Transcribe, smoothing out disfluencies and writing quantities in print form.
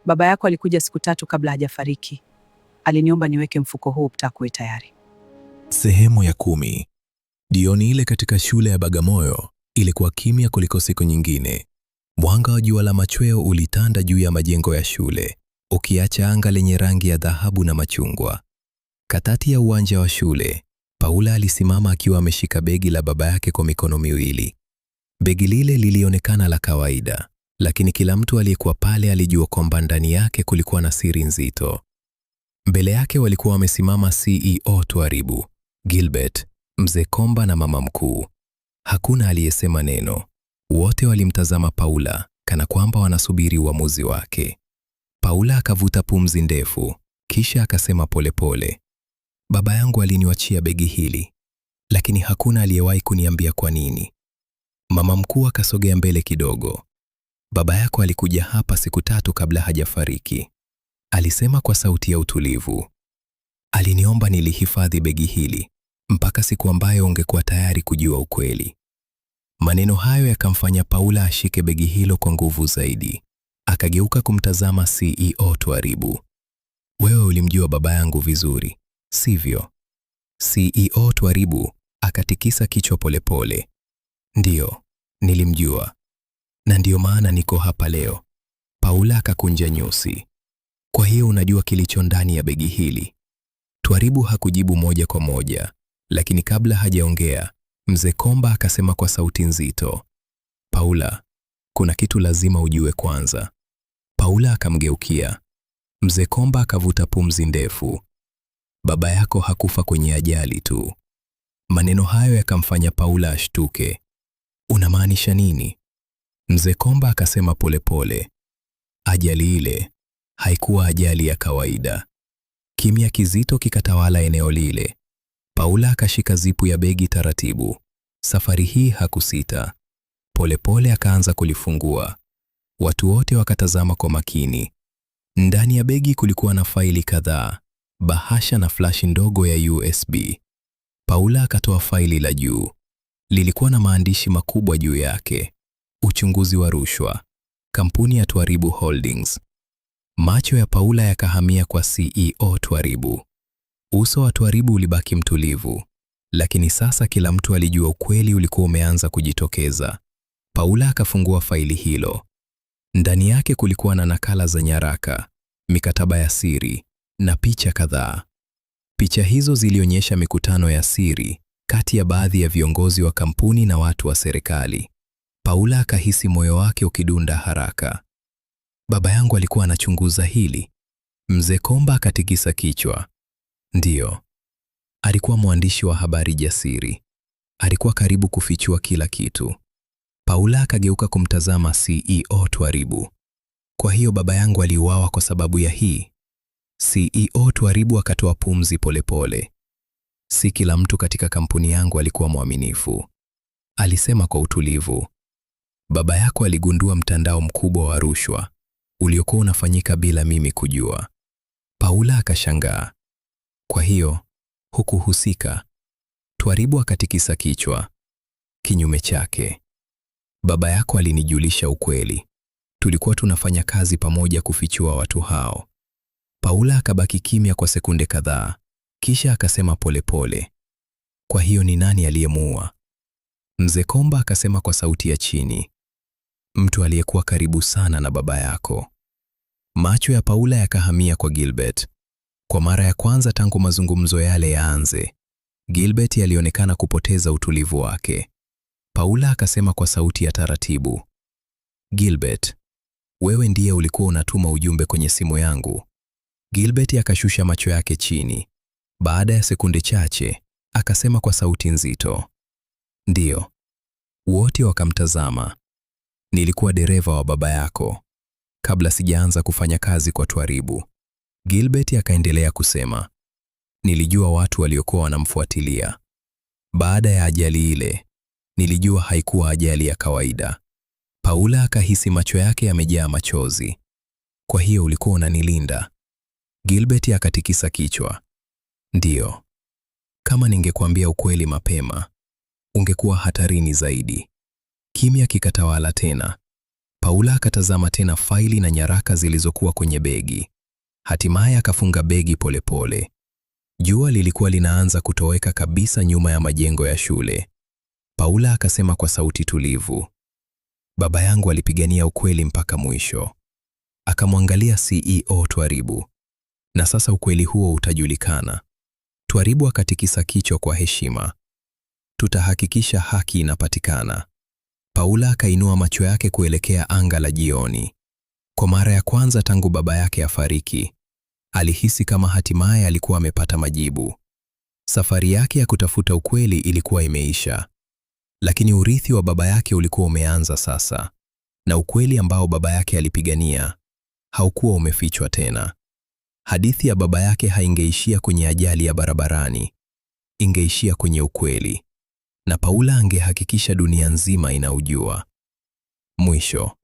Baba yako alikuja siku 3 kabla hajafariki. Aliniomba niweke mfuko huu utakuwe tayari. Sehemu ya 10. Jioni ile katika shule ya Bagamoyo ilikuwa kimya kuliko siku nyingine. Mwanga wa jua la machweo ulitanda juu ya majengo ya shule, ukiacha anga lenye rangi ya dhahabu na machungwa. Katikati ya uwanja wa shule, Paula alisimama akiwa ameshika begi la baba yake kwa mikono miwili. Begi lile lilionekana la kawaida, lakini kila mtu aliyekuwa pale alijua kwamba ndani yake kulikuwa na siri nzito. Mbele yake walikuwa wamesimama CEO Twaribu, Gilbert, Mzee Komba na mama mkuu. Hakuna aliyesema neno. Wote walimtazama Paula kana kwamba wanasubiri uamuzi wake. Paula akavuta pumzi ndefu, kisha akasema polepole, baba yangu aliniachia begi hili, lakini hakuna aliyewahi kuniambia kwa nini. Mama mkuu akasogea mbele kidogo. Baba yako alikuja hapa siku 3 kabla hajafariki, alisema kwa sauti ya utulivu. Aliniomba nilihifadhi begi hili mpaka siku ambayo ungekuwa tayari kujua ukweli. Maneno hayo yakamfanya Paula ashike begi hilo kwa nguvu zaidi. Akageuka kumtazama CEO Twaribu. Wewe ulimjua baba yangu vizuri, sivyo? CEO Twaribu akatikisa kichwa polepole. Ndiyo, nilimjua. Na ndiyo maana niko hapa leo. Paula akakunja nyusi. Kwa hiyo unajua kilicho ndani ya begi hili? Twaribu hakujibu moja kwa moja, lakini kabla hajaongea, Mzee Komba akasema kwa sauti nzito, Paula, kuna kitu lazima ujue kwanza. Paula akamgeukia. Mzee Komba akavuta pumzi ndefu. Baba yako hakufa kwenye ajali tu. Maneno hayo yakamfanya Paula ashtuke. Unamaanisha nini? Mzee Komba akasema polepole, ajali ile haikuwa ajali ya kawaida. Kimya kizito kikatawala eneo lile. Paula akashika zipu ya begi taratibu. Safari hii hakusita. Polepole akaanza kulifungua. Watu wote wakatazama kwa makini. Ndani ya begi kulikuwa na faili kadhaa, bahasha na flashi ndogo ya USB. Paula akatoa faili la juu. Lilikuwa na maandishi makubwa juu yake. Uchunguzi wa rushwa. Kampuni ya Twaribu Holdings. Macho ya Paula yakahamia kwa CEO Twaribu. Uso wa Twaribu ulibaki mtulivu, lakini sasa kila mtu alijua ukweli ulikuwa umeanza kujitokeza. Paula akafungua faili hilo. Ndani yake kulikuwa na nakala za nyaraka, mikataba ya siri na picha kadhaa. Picha hizo zilionyesha mikutano ya siri kati ya baadhi ya viongozi wa kampuni na watu wa serikali. Paula akahisi moyo wake ukidunda haraka. Baba yangu alikuwa anachunguza hili? Mzee Komba akatikisa kichwa. Ndiyo. Alikuwa mwandishi wa habari jasiri. Alikuwa karibu kufichua kila kitu. Paula akageuka kumtazama CEO Twaribu. Kwa hiyo baba yangu aliuawa kwa sababu ya hii? CEO Twaribu akatoa pumzi polepole. Si kila mtu katika kampuni yangu alikuwa mwaminifu, alisema kwa utulivu. Baba yako aligundua mtandao mkubwa wa rushwa uliokuwa unafanyika bila mimi kujua. Paula akashangaa. Kwa hiyo hukuhusika? Twaribu akatikisa kichwa. Kinyume chake. Baba yako alinijulisha ukweli. Tulikuwa tunafanya kazi pamoja kufichua watu hao. Paula akabaki kimya kwa sekunde kadhaa, kisha akasema polepole, kwa hiyo ni nani aliyemuua? Mzee Komba akasema kwa sauti ya chini, mtu aliyekuwa karibu sana na baba yako. Macho ya Paula yakahamia kwa Gilbert. Kwa mara ya kwanza tangu mazungumzo yale yaanze, Gilbert alionekana kupoteza utulivu wake. Paula akasema kwa sauti ya taratibu, Gilbert, wewe ndiye ulikuwa unatuma ujumbe kwenye simu yangu? Gilbert akashusha macho yake chini. Baada ya sekunde chache, akasema kwa sauti nzito, ndiyo. Wote wakamtazama. Nilikuwa dereva wa baba yako kabla sijaanza kufanya kazi kwa Twaribu. Gilbert akaendelea kusema, nilijua watu waliokuwa wanamfuatilia. Baada ya ajali ile, nilijua haikuwa ajali ya kawaida. Paula akahisi macho yake yamejaa machozi. Kwa hiyo ulikuwa unanilinda? Gilbert akatikisa kichwa. Ndiyo. Kama ningekuambia ukweli mapema, ungekuwa hatarini zaidi. Kimya kikatawala tena. Paula akatazama tena faili na nyaraka zilizokuwa kwenye begi. Hatimaye akafunga begi polepole. Jua lilikuwa linaanza kutoweka kabisa nyuma ya majengo ya shule. Paula akasema kwa sauti tulivu, baba yangu alipigania ukweli mpaka mwisho. Akamwangalia CEO Twaribu. Na sasa ukweli huo utajulikana. Twaribu akatikisa kichwa kwa heshima. Tutahakikisha haki inapatikana. Paula akainua macho yake kuelekea anga la jioni. Kwa mara ya kwanza tangu baba yake afariki, alihisi kama hatimaye alikuwa amepata majibu. Safari yake ya kutafuta ukweli ilikuwa imeisha. Lakini urithi wa baba yake ulikuwa umeanza sasa. Na ukweli ambao baba yake alipigania haukuwa umefichwa tena. Hadithi ya baba yake haingeishia kwenye ajali ya barabarani. Ingeishia kwenye ukweli. Na Paula angehakikisha dunia nzima inaujua. Mwisho.